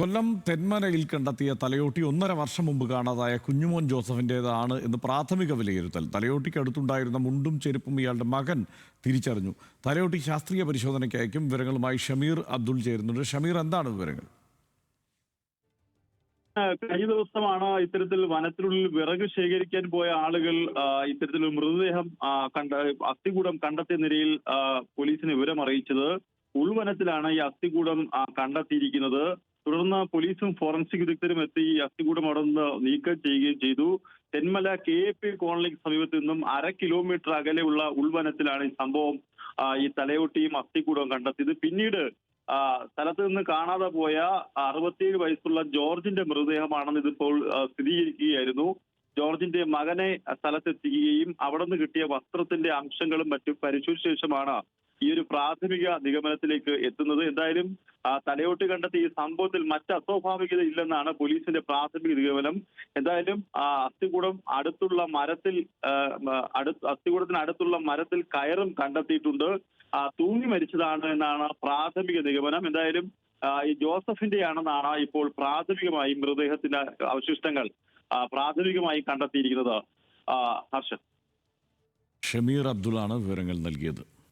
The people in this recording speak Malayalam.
കൊല്ലം തെന്മലയിൽ കണ്ടെത്തിയ തലയോട്ടി 1.5 വർഷം മുമ്പ് കാണാതായ കുഞ്ഞുമോൻ ജോസഫിൻ്റേതാണ് എന്ന് പ്രാഥമിക വിലയിരുത്തൽ. തലയോട്ടിക്ക് അടുത്തുണ്ടായിരുന്ന മുണ്ടും ചെരുപ്പും ഇയാളുടെ മകൻ തിരിച്ചറിഞ്ഞു. തലയോട്ടി ശാസ്ത്രീയ പരിശോധനയ്ക്ക് അയക്കും. വിവരങ്ങളുമായി ഷമീർ അബ്ദുൾ ചേരുന്നുണ്ട്. ഷമീർ, എന്താണ് വിവരങ്ങൾ? കഴിഞ്ഞ ദിവസമാണ് ഇത്തരത്തിൽ വനത്തിനുള്ളിൽ വിറക് ശേഖരിക്കാൻ പോയ ആളുകൾ ഇത്തരത്തിൽ മൃതദേഹം അസ്ഥികൂടം കണ്ടെത്തിയ നിലയിൽ പോലീസിനെ വിവരം അറിയിച്ചത്. ഉൾവനത്തിലാണ് ഈ അസ്ഥികൂടം കണ്ടെത്തിയിരിക്കുന്നത്. തുടർന്ന് പോലീസും ഫോറൻസിക് വിദഗ്ധരും എത്തി ഈ അസ്ഥികൂടം അവിടെ നിന്ന് നീക്കം ചെയ്യുകയും ചെയ്തു. തെന്മല KAP കോളനിക്ക് സമീപത്ത് നിന്നും 1/2 കിലോമീറ്റർ അകലെയുള്ള ഉൾവനത്തിലാണ് ഈ സംഭവം. ഈ തലയോട്ടിയും അസ്ഥികൂടവും കണ്ടെത്തിയത്. പിന്നീട് സ്ഥലത്ത് നിന്ന് കാണാതെ പോയ 67 വയസ്സുള്ള ജോർജിന്റെ മൃതദേഹമാണെന്ന് ഇതിപ്പോൾ സ്ഥിരീകരിക്കുകയായിരുന്നു. ജോർജിന്റെ മകനെ സ്ഥലത്തെത്തിക്കുകയും അവിടെ നിന്ന് കിട്ടിയ വസ്ത്രത്തിന്റെ അംശങ്ങളും മറ്റും പരിശോധിച്ച ശേഷമാണ് ഈ ഒരു പ്രാഥമിക നിഗമനത്തിലേക്ക് എത്തുന്നത്. എന്തായാലും തലയോട്ടി കണ്ടെത്തിയ ഈ സംഭവത്തിൽ മറ്റ് അസ്വാഭാവികത ഇല്ലെന്നാണ് പോലീസിന്റെ പ്രാഥമിക നിഗമനം. എന്തായാലും അസ്ഥികൂടം അടുത്തുള്ള മരത്തിൽ അസ്ഥികൂടത്തിന് മരത്തിൽ കയറും കണ്ടെത്തിയിട്ടുണ്ട്. തൂങ്ങി മരിച്ചതാണ് എന്നാണ് പ്രാഥമിക നിഗമനം. എന്തായാലും ഈ ജോസഫിന്റെയാണെന്നാണ് ഇപ്പോൾ പ്രാഥമികമായി മൃതദേഹത്തിന്റെ അവശിഷ്ടങ്ങൾ പ്രാഥമികമായി കണ്ടെത്തിയിരിക്കുന്നത്. ഹർഷൻ. ഷമീർ അബ്ദുള്ളാണ് വിവരങ്ങൾ നൽകിയത്.